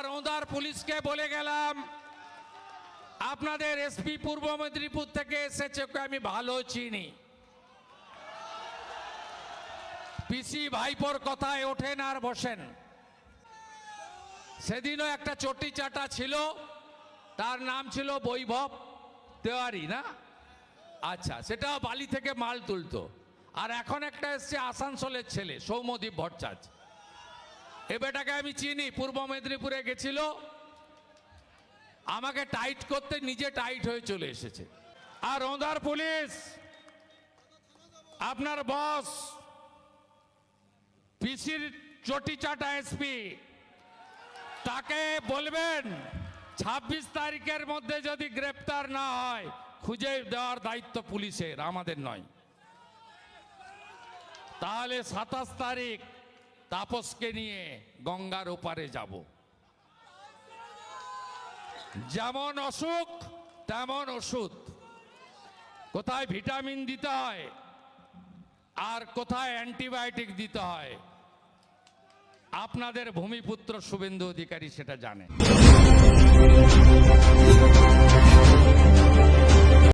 আর ওঁদার পুলিশকে বলে গেলাম, আপনাদের এসপি পূর্ব মেদিনীপুর থেকে এসেছে, ওকে আমি ভালো চিনি। পিসি ভাইপোর কথায় ওঠেন আর বসেন। সেদিনও একটা চটি চাটা ছিল, তার নাম ছিল বৈভব তেওয়ারি, না? আচ্ছা, সেটা বালি থেকে মাল তুলতো। আর এখন একটা এসছে আসানসোলের ছেলে সৌম্যদীপ ভট্টাচার্য। এ বেটাকে আমি চিনি, পূর্ব মেদিনীপুরে গেছিল, আমাকে টাইট করতে নিজে টাইট হয়ে চলে এসেছে। আর ওঁদার পুলিশ, আপনার বস পিসির চটি চাটা এসপি, তাকে বলবেন 26 তারিখের মধ্যে যদি গ্রেপ্তার না হয়, খুঁজে দেওয়ার দায়িত্ব পুলিশের, আমাদের নয়। তাহলে 27 তারিখ তাপসকে নিয়ে গঙ্গার ওপারে যাব। যেমন অসুখ তেমন ওষুধ, কোথায় ভিটামিন দিতে হয় আর কোথায় অ্যান্টিবায়োটিক দিতে হয়, আপনাদের ভূমিপুত্র শুভেন্দু অধিকারী সেটা জানে।